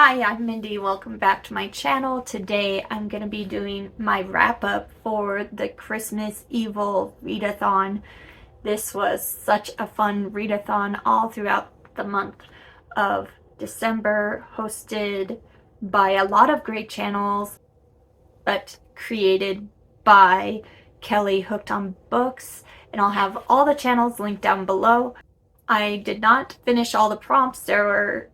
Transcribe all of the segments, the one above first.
Hi, I'm Mindy. Welcome back to my channel. Today I'm going to be doing my wrap-up for the Christmas Evil Readathon. This was such a fun readathon all throughout the month of December, hosted by a lot of great channels, but created by Kelly Hooked on Books, and I'll have all the channels linked down below. I did not finish all the prompts. There were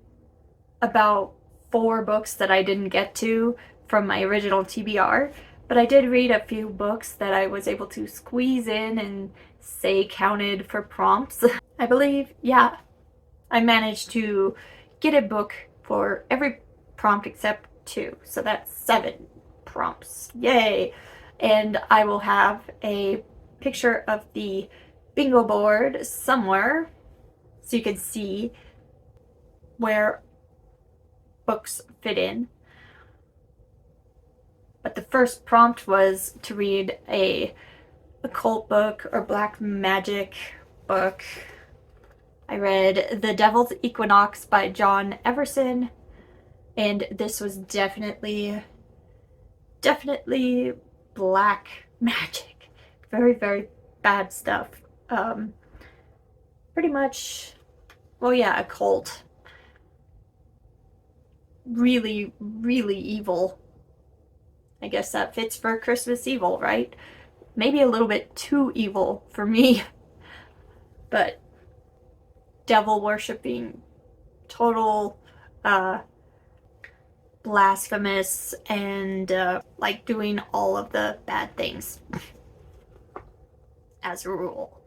about 4 books that I didn't get to from my original TBR, but I did read a few books that I was able to squeeze in and say counted for prompts. I believe, yeah, I managed to get a book for every prompt except 2, so that's 7 prompts. Yay! And I will have a picture of the bingo board somewhere so you can see where books fit in. But the first prompt was to read a occult book or black magic book. I read The Devil's Equinox by John Everson, and this was definitely black magic. Very, very bad stuff. Pretty much, well, yeah, occult. Really, really evil. I guess that fits for Christmas evil, right? Maybe a little bit too evil for me, but devil worshipping, total blasphemous, and like doing all of the bad things as a rule.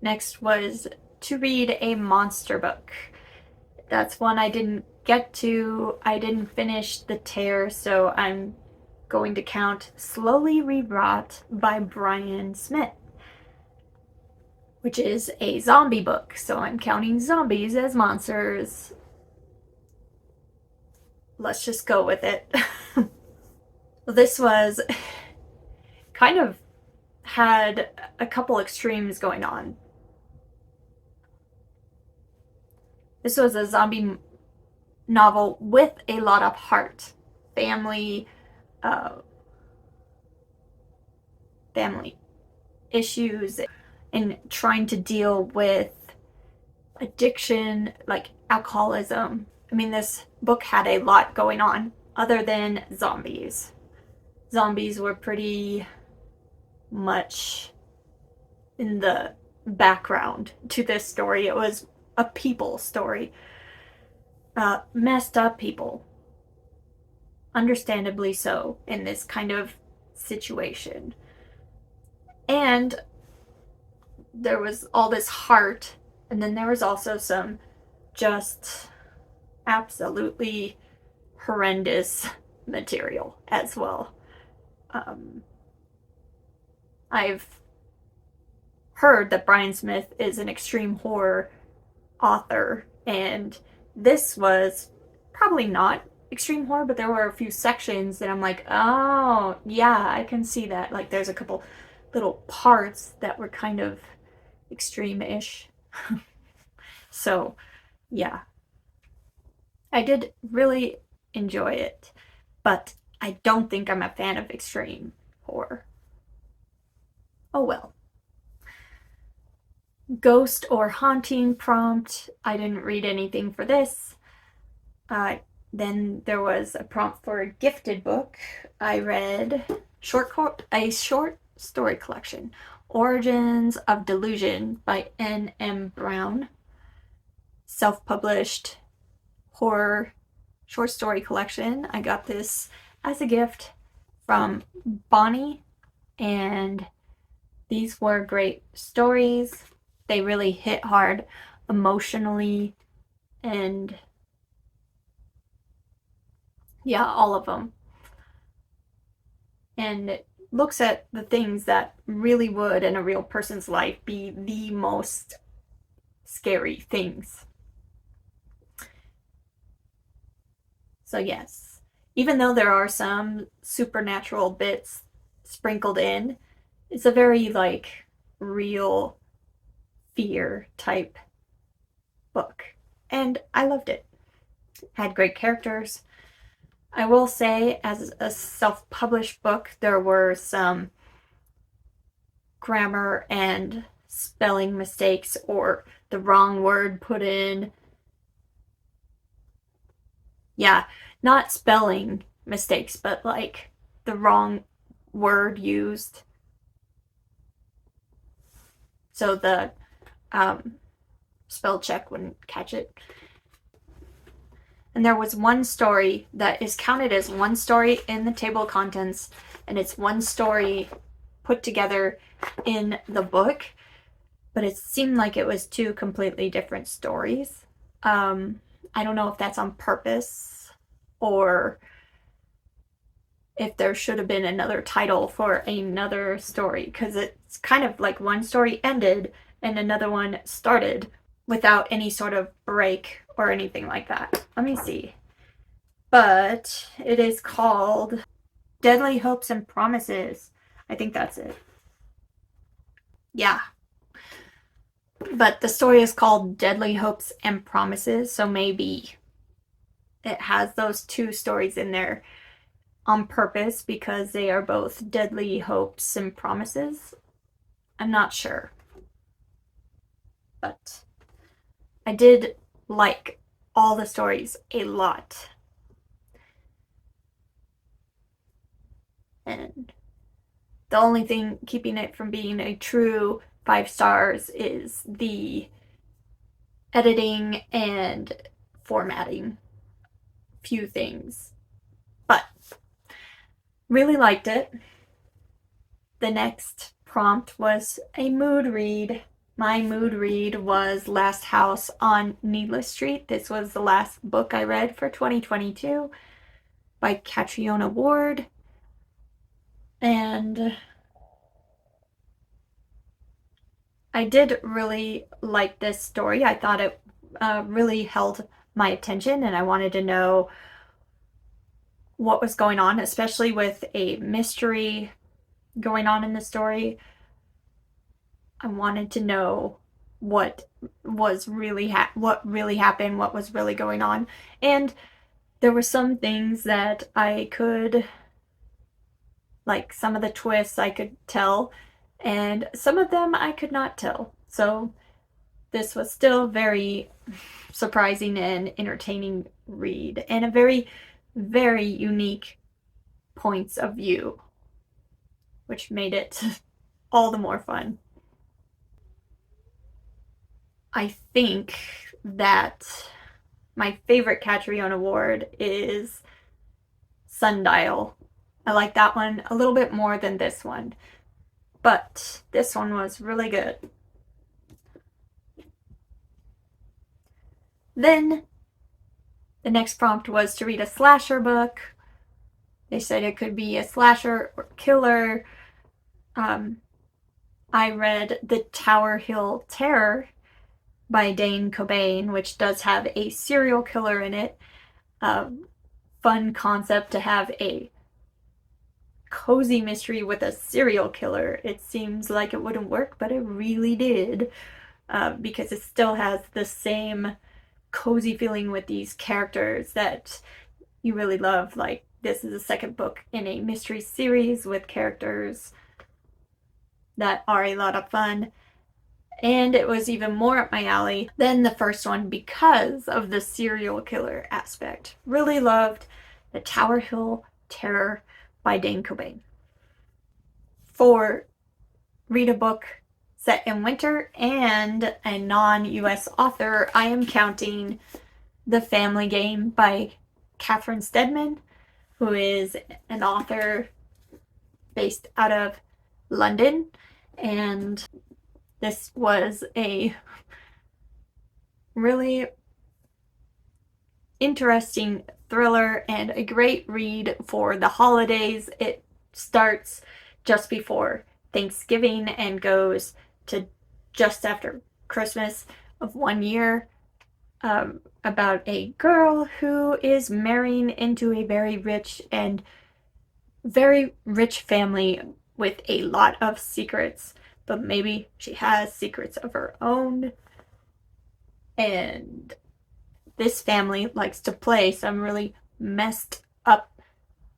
Next was to read a monster book. That's one I didn't get to. I didn't finish The Tear, so I'm going to count Slowly Rewrought by Bryan Smith, which is a zombie book, so I'm counting zombies as monsters. Let's just go with it. This was kind of had a couple extremes going on. This was a zombie novel with a lot of heart, family issues, and trying to deal with addiction, like alcoholism. I mean, this book had a lot going on other than zombies. Zombies were pretty much in the background to this story. It was a people story. Messed up people. Understandably so in this kind of situation. And there was all this heart, and then there was also some just absolutely horrendous material as well. I've heard that Bryan Smith is an extreme horror author, and this was probably not extreme horror, but there were a few sections that I'm like, oh, yeah, I can see that. Like, there's a couple little parts that were kind of extreme-ish. So, yeah. I did really enjoy it, but I don't think I'm a fan of extreme horror. Oh well. Ghost or haunting prompt. I didn't read anything for this. Then there was a prompt for a gifted book. I read a short story collection, Origins of Delusion by N.M. Brown. Self-published horror short story collection. I got this as a gift from Bonnie, and these were great stories. They really hit hard emotionally, and yeah, all of them. And it looks at the things that really would in a real person's life be the most scary things. So yes, even though there are some supernatural bits sprinkled in, it's a very like real fear type book, and I loved it. had great characters. I will say, as a self-published book, there were some grammar and spelling mistakes or the wrong word put in. Yeah, not spelling mistakes, but like the wrong word used. So the spell check wouldn't catch it. And there was one story that is counted as one story in the table of contents, and it's one story put together in the book, but it seemed like it was two completely different stories. I don't know if that's on purpose or if there should have been another title for another story, because it's kind of like one story ended and another one started without any sort of break or anything like that. Let me see. But it is called Deadly Hopes and Promises. I think that's it. Yeah. But the story is called Deadly Hopes and Promises, so maybe it has those two stories in there on purpose because they are both deadly hopes and promises. I'm not sure. But I did like all the stories a lot. And the only thing keeping it from being a true 5 stars is the editing and formatting. Few things. But really liked it. The next prompt was a mood read. My mood read was Last House on Needless Street. This was the last book I read for 2022 by Catriona Ward. And I did really like this story. I thought it really held my attention, and I wanted to know what was going on, especially with a mystery going on in the story. I wanted to know what really happened, what was really going on. And there were some things that I could, like some of the twists I could tell, and some of them I could not tell. So this was still very surprising and entertaining read, and a very, very unique points of view, which made it all the more fun. I think that my favorite Catriona Ward is Sundial. I like that one a little bit more than this one, but this one was really good. Then the next prompt was to read a slasher book. They said it could be a slasher or killer. I read The Tower Hill Terror by Dane Cobain, which does have a serial killer in it. Fun concept to have a cozy mystery with a serial killer. It seems like it wouldn't work, but it really did, because it still has the same cozy feeling with these characters that you really love. Like, this is the second book in a mystery series with characters that are a lot of fun. And it was even more up my alley than the first one because of the serial killer aspect. Really loved The Tower Hill Terror by Dane Cobain. For read a book set in winter and a non-US author, I am counting The Family Game by Catherine Steadman, who is an author based out of London, and this was a really interesting thriller and a great read for the holidays. It starts just before Thanksgiving and goes to just after Christmas of one year, about a girl who is marrying into a very rich family with a lot of secrets, but maybe she has secrets of her own. And this family likes to play some really messed up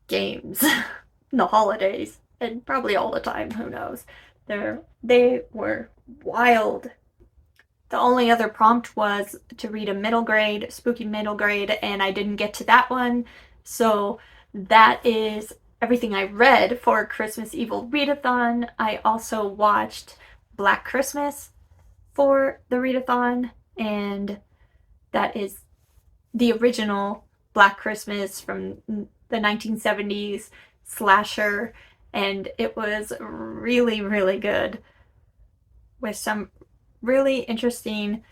games in the holidays, and probably all the time, who knows. They were wild. The only other prompt was to read a middle grade, spooky middle grade, and I didn't get to that one. So that is everything I read for Christmas Evil Readathon. I also watched Black Christmas for the readathon, and that is the original Black Christmas from the 1970s slasher, and it was really, really good with some really interesting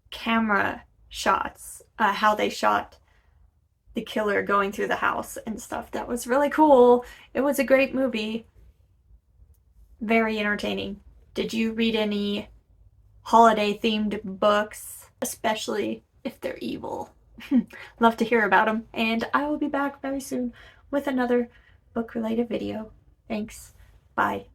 camera shots, how they shot the killer going through the house and stuff. That was really cool. It was a great movie. Very entertaining. Did you read any holiday themed books, especially if they're evil? Love to hear about them, and I will be back very soon with another book related video. Thanks. Bye.